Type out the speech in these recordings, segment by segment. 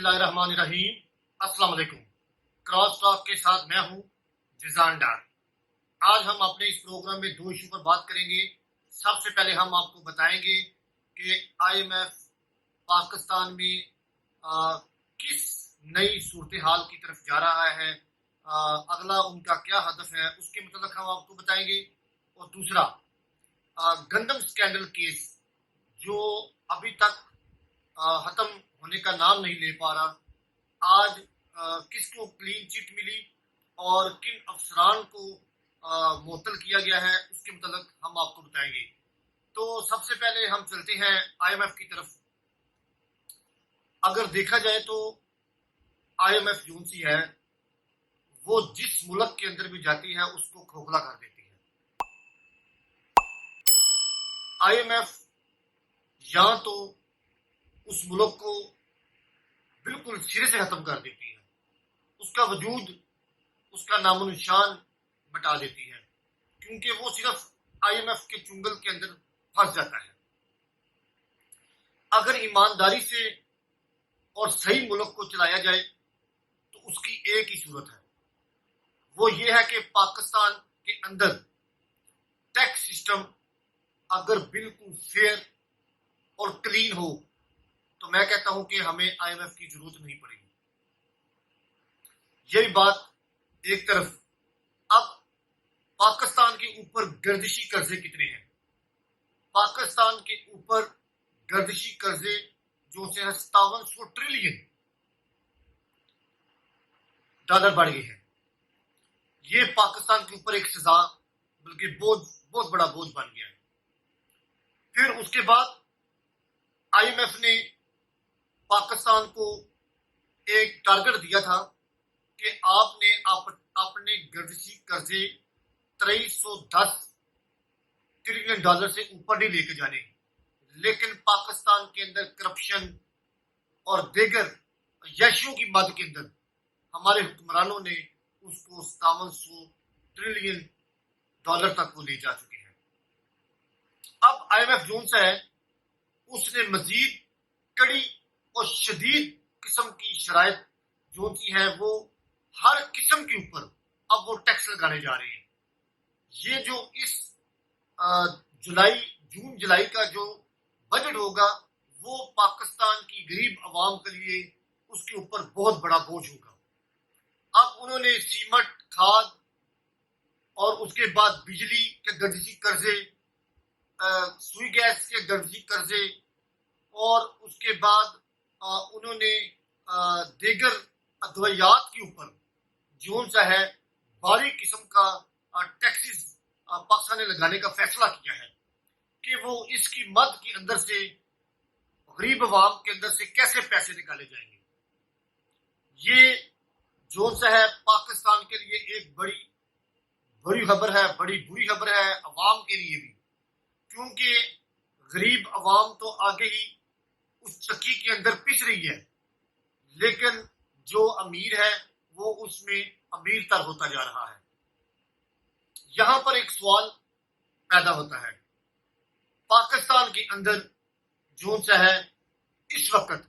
बिस्मिल्लाहिर्रहमानिर्रहीम। अस्सलाम वालेकुम। क्रॉस टॉक के साथ मैं हूं जिजान डार। आज हम अपने इस प्रोग्राम में दो इशू पर बात करेंगे। सबसे पहले हम आपको बताएंगे कि आईएमएफ पाकिस्तान में किस नई सूरत हाल की तरफ जा रहा है, अगला उनका क्या हदफ है, उसके मतलब हम आपको बताएंगे। और दूसरा, गंदम स्कैंडल केस जो अभी तक खत्म होने का नाम नहीं ले पा रहा, आज किसको क्लीन चिट मिली और किन अफसरान को मुअत्तल किया गया है, उसके मतलब हम आपको बताएंगे। तो सबसे पहले हम चलते हैं आईएमएफ की तरफ। अगर देखा जाए तो आईएमएफ जो सी है वो जिस मुल्क के अंदर भी जाती है उसको खोखला कर देती है। आईएमएफ या तो उस मुल्क को बिल्कुल सिरे से खत्म कर देती है, उसका वजूद, उसका नामो निशान मिटा देती है, क्योंकि वो सिर्फ आईएमएफ के चुंगल के अंदर फंस जाता है। अगर ईमानदारी से और सही मुल्क को चलाया जाए तो उसकी एक ही सूरत है, वो ये है कि पाकिस्तान के अंदर टैक्स सिस्टम अगर बिल्कुल फेयर और क्लीन हो तो मैं कहता हूं कि हमें आईएमएफ की जरूरत नहीं पड़ेगी। यही बात एक तरफ। अब पाकिस्तान के ऊपर गर्दिशी कर्जे कितने हैं? पाकिस्तान के ऊपर गर्दिशी कर्जे जो से 5700 ट्रिलियन डॉलर बढ़ गए हैं। ये पाकिस्तान के ऊपर एक सजा, बल्कि बोझ, बहुत बड़ा बोझ बन गया है। फिर उसके बाद आईएमएफ ने पाकिस्तान को एक टारगेट दिया था कि आपने अपने गर्दिशी कर्जे 2310 ट्रिलियन डॉलर से ऊपर नहीं लेके जाने। लेकिन पाकिस्तान के अंदर करप्शन और दीगर यशियों की मद के अंदर हमारे हुक्मरानों ने उसको 5700 ट्रिलियन डॉलर तक वो ले जा चुके हैं। अब आईएमएफ जोन सा है, उसने मजीद कड़ी और शदीद किस्म की शराइत जो सी है वो हर किस्म के ऊपर अब वो टैक्स लगाने जा रहे हैं। ये जो इस जून जुलाई का जो बजट होगा वो पाकिस्तान की गरीब आवाम के लिए उसके ऊपर बहुत बड़ा बोझ होगा। अब उन्होंने सीमेंट, खाद और उसके बाद बिजली के गर्दिशी कर्जे, सुई गैस के गर्दिशी कर्जे, और उसके बाद उन्होंने दीगर अद्वियात के ऊपर जो सा है भारी किस्म का टैक्सेस पाकिस्तान ने लगाने का फैसला किया है कि वो इसकी मद के अंदर से गरीब अवाम के अंदर से कैसे पैसे निकाले जाएंगे। ये जो सा है पाकिस्तान के लिए एक बड़ी खबर है, बड़ी बुरी खबर है अवाम के लिए भी, क्योंकि गरीब अवाम तो आगे ही उस चक्की के अंदर पिस रही है, लेकिन जो अमीर है वो उसमें अमीर तर होता जा रहा है। यहां पर एक सवाल पैदा होता है, पाकिस्तान के अंदर जो सा है इस वक्त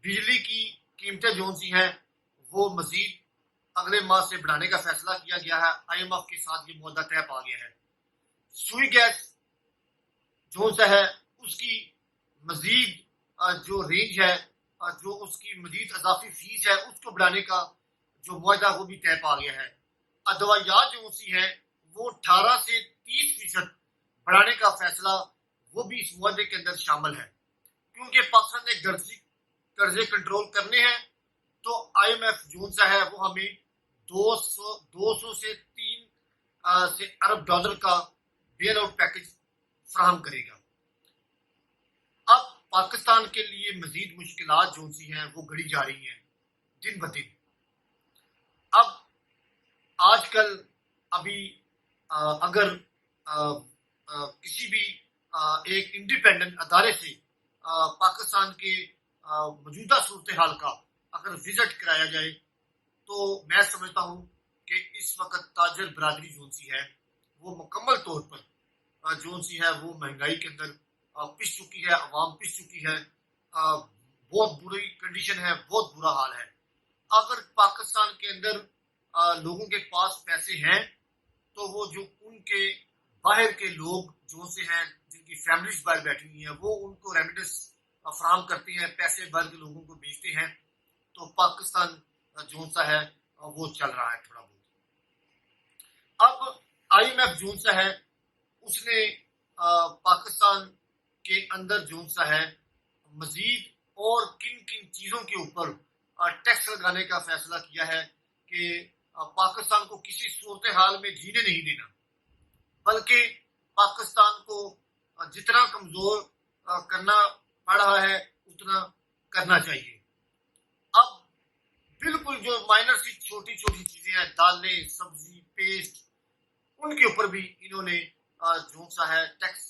बिजली की कीमतें जो सी हैं वो मजीद अगले माह से बढ़ाने का फैसला किया गया है। आईएमएफ के साथ ये मुद्दा तय पा गया है। सुई गैस जो सा है उसकी मजीद जो रेंज है, जो उसकी मजीद अजाफी फीस है उसको बढ़ाने का जो मुआहदा वो भी तय पा गया है। अदवायात जो सी है वो 18 से 30% बढ़ाने का फैसला वो भी इस मुआहदे के अंदर शामिल है, क्योंकि पाकिस्तान ने कर्जे कंट्रोल करने हैं तो आईएमएफ जो सा है वो हमें 200 से 3 से अरब डॉलर का बेल आउट पैकेज फराहम करेगा। अब पाकिस्तान के लिए मजीद मुश्किलात जो सी हैं वो बढ़ी जा रही हैं दिन ब दिन। अब आजकल अभी अगर किसी भी एक इंडिपेंडेंट अदारे से पाकिस्तान के मौजूदा सूरत हाल का अगर विजिट कराया जाए तो मैं समझता हूँ कि इस वक्त ताजर बरादरी जो सी है वो मुकम्मल तौर पर जो सी है वो महंगाई के अंदर पिस चुकी है, अवाम पिस चुकी है। بہت بری کنڈیشن ہے، بہت برا حال ہے۔ اگر پاکستان کے اندر لوگوں کے پاس پیسے ہیں تو وہ جو ان کے باہر کے لوگ جو سے ہیں، جن کی فیملیز باہر بیٹھی ہوئی ہیں، وہ ان کو ریمیڈنس فراہم کرتے ہیں، پیسے باہر کے لوگوں کو بھیجتے ہیں، تو پاکستان جو سا ہے وہ چل رہا ہے تھوڑا بہت۔ اب آئی ایم ایف جو سا ہے اس نے پاکستان کے اندر جو سا ہے مزید اور کن کن چیزوں کے اوپر ٹیکس لگانے کا فیصلہ کیا ہے کہ پاکستان کو کسی صورتحال میں جینے نہیں دینا، بلکہ پاکستان کو جتنا کمزور کرنا پڑ رہا ہے اتنا کرنا چاہیے۔ اب بالکل جو مائنر سی چھوٹی چھوٹی چیزیں ہیں، دالیں، سبزی، پیسٹ، ان کے اوپر بھی انہوں نے جو سا ہے ٹیکس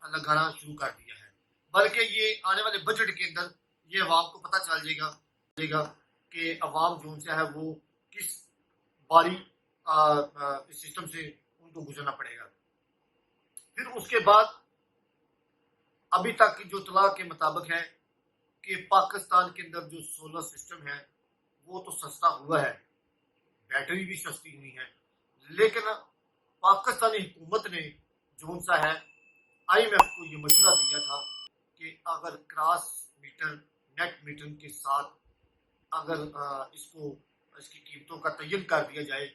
لگانا شروع کر دیا ہے، بلکہ یہ آنے والے بجٹ کے اندر یہ عوام کو پتہ چل جائے گا کہ عوام جو سا ہے وہ کس باری اس سسٹم سے ان کو گزرنا پڑے گا۔ پھر اس کے بعد ابھی تک کی جو اطلاع کے مطابق ہے کہ پاکستان کے اندر جو سولر سسٹم ہے وہ تو سستا ہوا ہے، بیٹری بھی سستی ہوئی ہے، لیکن پاکستانی حکومت نے جو سا ہے آئی ایم ایف کو یہ مشورہ دیا تھا کہ اگر کراس میٹر نیٹ میٹر کے ساتھ اگر اس کی قیمتوں کا تعین کر دیا جائے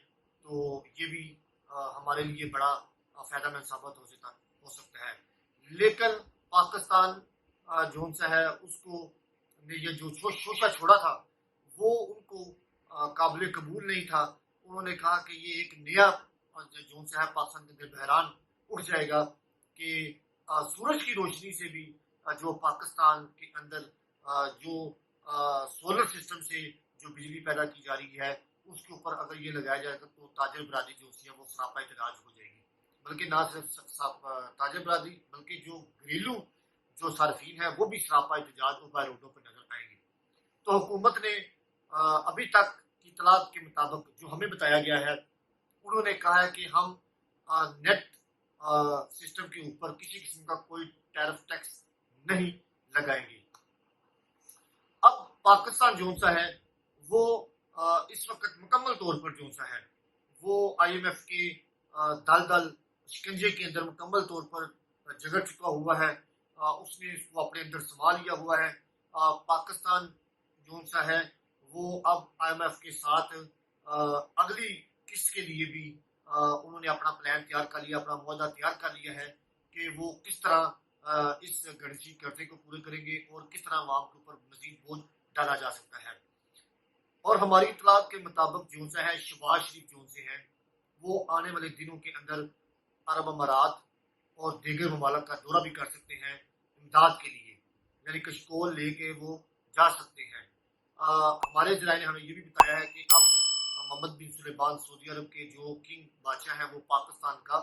تو یہ بھی ہمارے لیے بڑا فائدہ مند ثابت ہو سکتا ہے۔ لیکن پاکستان جو سا ہے اس کو نے یہ جو شوشہ چھوڑا تھا وہ ان کو قابل قبول نہیں تھا۔ انہوں نے کہا کہ یہ ایک نیا جو سا ہے پاکستان کے اندر بحران اٹھ جائے گا کہ سورج کی روشنی سے بھی جو پاکستان کے اندر جو سولر سسٹم سے جو بجلی پیدا کی جا رہی ہے اس کے اوپر اگر یہ لگایا جائے گا تو تاجر برادری جو ہے وہ سراپا احتجاج ہو جائے گی۔ بلکہ نہ صرف تاجر برادری بلکہ جو گھریلو جو صارفین ہیں وہ بھی سراپا احتجاج اور روڈوں پر نظر آئیں گے۔ تو حکومت نے ابھی تک کی اطلاعات کے مطابق جو ہمیں بتایا گیا ہے، انہوں نے کہا ہے کہ ہم نیٹ سسٹم کے اوپر کسی قسم کا کوئی ٹیرف ٹیکس نہیں لگائیں گے۔ اب پاکستان جو سا ہے وہ اس وقت مکمل طور پر جو سا ہے وہ آئی ایم ایف کے دل شکنجے کے اندر مکمل طور پر جگڑ چکا ہوا ہے، اس نے اس کو اپنے اندر سنبھال لیا ہوا ہے۔ پاکستان جو سا ہے وہ اب آئی ایم ایف کے ساتھ اگلی قسط کے لیے بھی انہوں نے اپنا پلان تیار کر لیا، اپنا معاہدہ تیار کر لیا ہے کہ وہ کس طرح اس گھڑیسی قرضے کو پورے کریں گے اور کس طرح عوام کے اوپر مزید بوجھ ڈالا جا سکتا ہے۔ اور ہماری اطلاعات کے مطابق جو سا ہے شہباز شریف جو سے ہیں وہ آنے والے دنوں کے اندر عرب امارات اور دیگر ممالک کا دورہ بھی کر سکتے ہیں امداد کے لیے، یعنی کشکول لے کے وہ جا سکتے ہیں۔ ہمارے ذرائع نے ہمیں یہ بھی بتایا ہے کہ اب محمد بن سلیمان سعودی عرب کے جو کنگ بادشاہ ہیں وہ پاکستان کا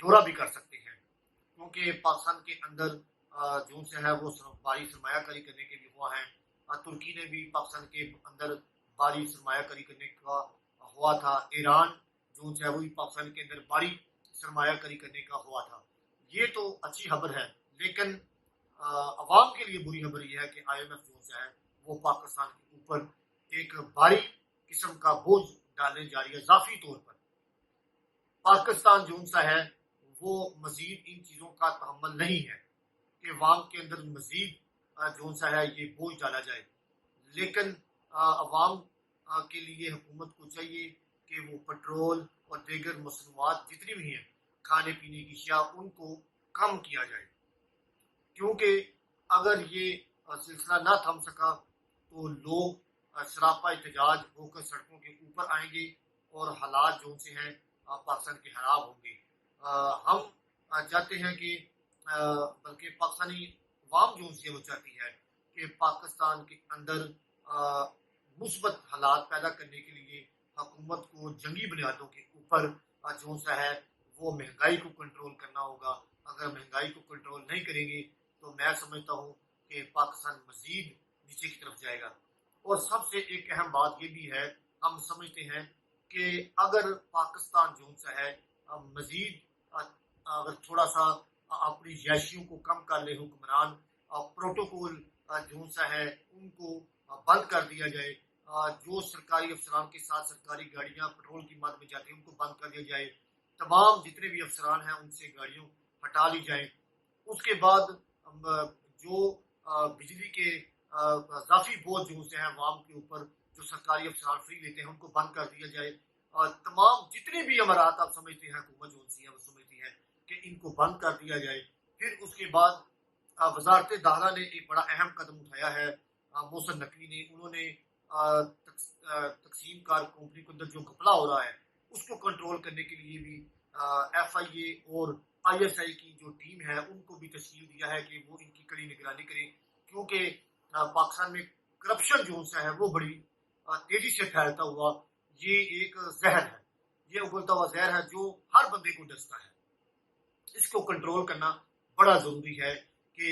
دورہ بھی کر سکتے ہیں، کیونکہ پاکستان کے اندر جو سے ہے وہ بھاری سرمایہ کاری کرنے کے لیے ہوا ہے۔ ترکی نے بھی پاکستان کے اندر بھاری سرمایہ کاری کرنے کا ہوا تھا، ایران جو ہے وہ بھی پاکستان کے اندر بھاری سرمایہ کاری کرنے کا ہوا تھا۔ یہ تو اچھی خبر ہے، لیکن عوام کے لیے بری خبر یہ ہے کہ آئی ایم ایف جو ہے وہ پاکستان کے اوپر ایک بھاری قسم کا بوجھ ڈالنے جا رہی ہے اضافی طور پر۔ پاکستان جو سا ہے وہ مزید ان چیزوں کا تحمل نہیں ہے کہ عوام کے اندر مزید جو سا ہے یہ بوجھ ڈالا جائے، لیکن عوام کے لیے حکومت کو چاہیے کہ وہ پٹرول اور دیگر مصنوعات جتنی بھی ہیں کھانے پینے کی اشیاء ان کو کم کیا جائے، کیونکہ اگر یہ سلسلہ نہ تھم سکا تو لوگ سراپا احتجاج ہو کر سڑکوں کے اوپر آئیں گے اور حالات جو سے ہیں پاکستان کے خراب ہوں گے۔ ہم چاہتے ہیں کہ بلکہ پاکستانی عوام جو سے وہ چاہتی ہے کہ پاکستان کے اندر مثبت حالات پیدا کرنے کے لیے حکومت کو جنگی بنیادوں کے اوپر جو سا ہے وہ مہنگائی کو کنٹرول کرنا ہوگا۔ اگر مہنگائی کو کنٹرول نہیں کریں گے تو میں سمجھتا ہوں کہ پاکستان مزید نیچے کی طرف جائے گا۔ اور سب سے ایک اہم بات یہ بھی ہے، ہم سمجھتے ہیں کہ اگر پاکستان جو سا ہے مزید اگر تھوڑا سا اپنی جائشیوں کو کم کر لے حکمران، پروٹوکول जो सा है उनको बंद कर दिया जाए। जो सरकारी अफसरान के साथ सरकारी गाड़ियां पेट्रोल की मद में जाती हैं उनको बंद कर दिया जाए। तमाम जितने भी अफसरान हैं उनसे गाड़ियों हटा ली जाए। उसके बाद जो बिजली के इजाफी बोझ जो से हैं अवाम के ऊपर, जो सरकारी अफसरान फ्री लेते हैं उनको बंद कर दिया जाए। तमाम जितने भी अमरात आप समझते हैं हुकूमत जो सी है वो समझती है कि इनको बंद कर दिया जाए। फिर उसके बाद वजारत दाखिला ने एक बड़ा अहम कदम उठाया है। मोहसिन नकवी ने, उन्होंने तकसीम कार कंपनी के अंदर जो घपला हो रहा है उसको कंट्रोल करने के लिए भी FIA और ISI की जो टीम है उनको भी तश्कील दिया है कि वो इनकी कड़ी निगरानी करें, क्योंकि पाकिस्तान में करप्शन जो है वो बड़ी तेजी से फैलता हुआ ये एक जहर है, ये उबलता हुआ जहर है जो हर बंदे को डसता है। इसको कंट्रोल करना बड़ा जरूरी है कि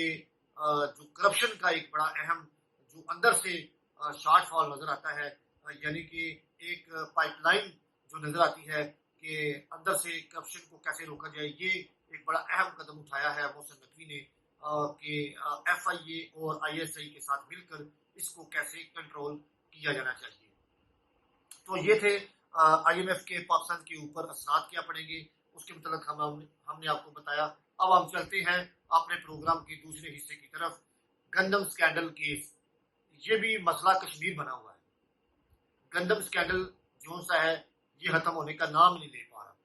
जो करप्शन का एक बड़ा अहम जो अंदर से शॉर्टफॉल नजर आता है, यानी कि एक पाइपलाइन जो नजर आती है कि अंदर से करप्शन को कैसे रोका जाए, ये एक बड़ा अहम कदम उठाया है मोहसिन नकवी ने कि FIA और ISI के साथ मिलकर इसको कैसे कंट्रोल किया जाना चाहिए। तो ये थे IMF के पाकिस्तान के ऊपर असरात क्या पड़ेंगे उसके मतलब हमने आपको बताया। अब हम चलते हैं अपने प्रोग्राम के दूसरे हिस्से की तरफ। गंदम स्कैंडल केस, ये भी मसला कश्मीर बना हुआ है। गंदम स्कैंडल जो सा है ये खत्म होने का नाम नहीं ले पा रहा,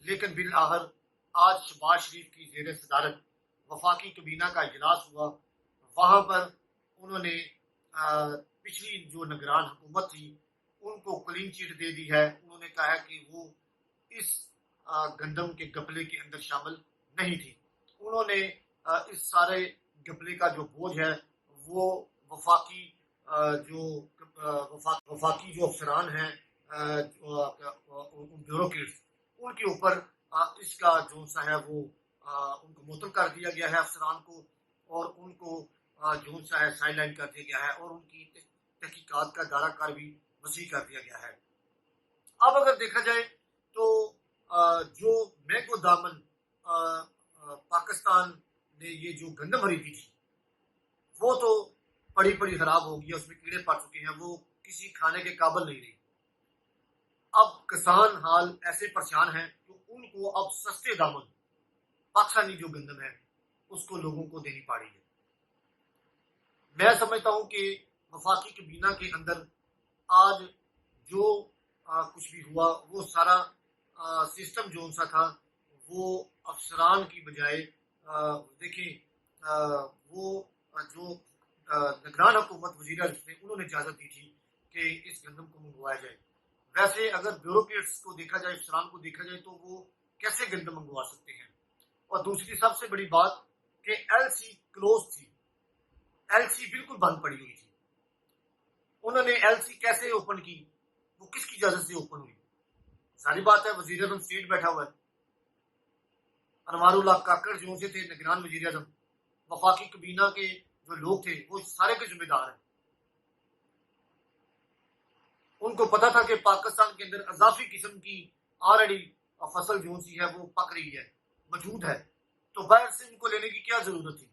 लेकिन बिल आखिर आज शहबाज शरीफ की जेर सदारत वफाकी कबीना का इजलास हुआ। वहां पर उन्होंने पिछली जो निगरान हुकूमत थी उनको क्लीन चिट दे दी है। उन्होंने कहा है कि वो इस गंदम के घपले के अंदर शामिल नहीं थी। उन्होंने इस सारे घपले का जो बोझ है वो वफाकी जो अफसरान हैं ब्यूरोक्रेट्स उनके ऊपर इसका जो सा है वो उनको मुअत्तल कर दिया गया है अफसरान को, और उनको जो सा है साइडलाइन कर दिया गया है और उनकी तहकीकात का दायरा कार भी वसी कर दिया गया है। अब अगर देखा जाए तो जो मैंगो दामन पाकिस्तान ने ये जो गंदम खरीदी थी वो तो पड़ी पड़ी खराब हो गई, उसमें कीड़े पड़ चुके हैं, वो किसी खाने के काबिल नहीं रही। अब किसान हाल ऐसे परेशान हैं कि उनको अब सस्ते दामन पाकिस्तानी जो गंदम है उसको लोगों को देनी पड़ रही है। मैं समझता हूं कि वफाकी कबीना के अंदर आज जो कुछ भी हुआ वो सारा सिस्टम जो सा था वो अफसरान की बजाय देखिए वो जो निगरान हुकूमत वज़ीर आज़म ने उन्होंने इजाज़त दी थी कि इस गंदम को मंगवाया जाए। वैसे अगर ब्यूरोक्रेट्स को देखा जाए, अफसरान को देखा जाए तो वो कैसे गंदम मंगवा सकते हैं। और दूसरी सबसे बड़ी बात कि LC क्लोज थी, LC बिल्कुल बंद पड़ी हुई थी। उन्होंने LC कैसे ओपन की, वो किसकी इजाजत से ओपन हुई? सारी बात है वज़ीर आज़म स्टेट बैठा हुआ है, अनवारुल्लाह काकड़ जो से थे निगरान वज़ीर आज़म, वफाकी कबीना के जो लोग थे वो सारे के जिम्मेदार हैं। उनको पता था कि पाकिस्तान के अंदर अजाफी किस्म की ऑलरेडी फसल जो सी है वो पक रही है, मौजूद है, तो बाहर से इनको लेने की क्या जरूरत थी।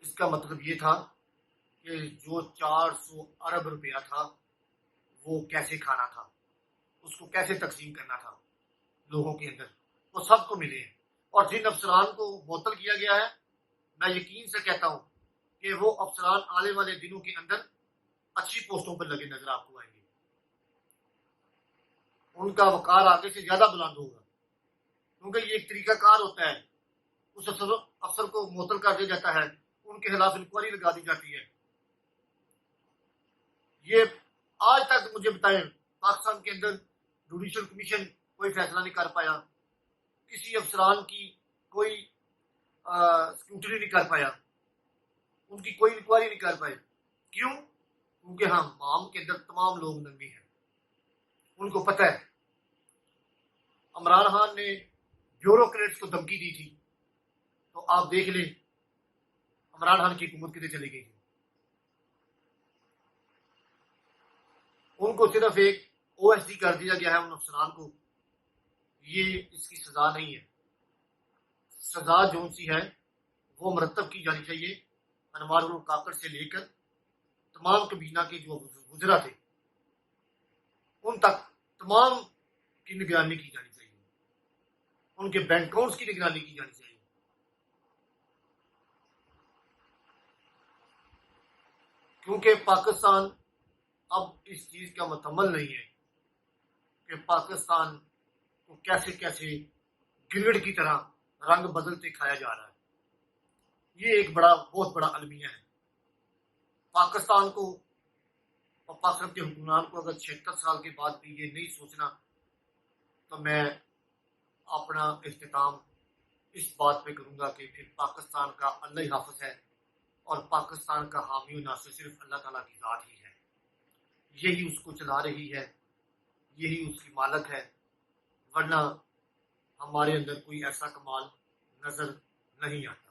इसका मतलब ये था कि जो 400 अरब रुपया था वो कैसे खाना था, उसको कैसे तकसीम करना था लोगों के अंदर, वो सबको मिले हैं। और जिन अफसरान को मुअत्तल किया गया है, मैं यकीन से कहता हूं कि वो अफसरान आने वाले दिनों के अंदर अच्छी पोस्टों पर लगे नजर आपको आएंगे। उनका वकार आगे से ज्यादा बुलंद होगा, क्योंकि ये एक तरीकाकार होता है। उस अफसर को मुअत्तल कर दिया जाता है, उनके खिलाफ इंक्वायरी लगा दी जाती है। ये आज तक मुझे बताएं पाकिस्तान के अंदर जुडिशल कमीशन कोई फैसला नहीं कर पाया, किसी अफसरान की कोई स्क्रूटनी नहीं कर पाया, उनकी कोई इंक्वायरी नहीं कर पाए। क्यों? क्योंकि हाँ माम के अंदर तमाम लोग नंगे हैं, उनको पता है। इमरान खान ने ब्यूरोक्रेट्स को धमकी दी थी, तो आप देख लें इमरान खान की हुकूमत कितने चली गई। उनको सिर्फ एक OSD कर दिया गया है उन अफसरान को। ये इसकी सजा नहीं है, सजा जो सी है वो मरतब की जानी चाहिए انوار کاکڑ سے لے کر تمام کابینہ کے جو وزراء تھے ان تک تمام کی نگرانی کی جانی چاہیے، ان کے بینک اکاؤنٹس کی نگرانی کی جانی چاہیے۔ کیونکہ پاکستان اب اس چیز کا متحمل نہیں ہے کہ پاکستان کو کیسے کیسے گلڑ کی طرح رنگ بدلتے کھایا جا رہا ہے۔ یہ ایک بہت بڑا المیہ ہے۔ پاکستان کو اور پاکستان کے حکمران کو اگر 76 سال کے بعد بھی یہ نہیں سوچنا، تو میں اپنا اختتام اس بات پہ کروں گا کہ پھر پاکستان کا اللہ ہی حافظ ہے، اور پاکستان کا حامی و ناصر صرف اللہ تعالیٰ کی ذات ہی ہے۔ یہی اس کو چلا رہی ہے، یہی اس کی مالک ہے، ورنہ ہمارے اندر کوئی ایسا کمال نظر نہیں آتا۔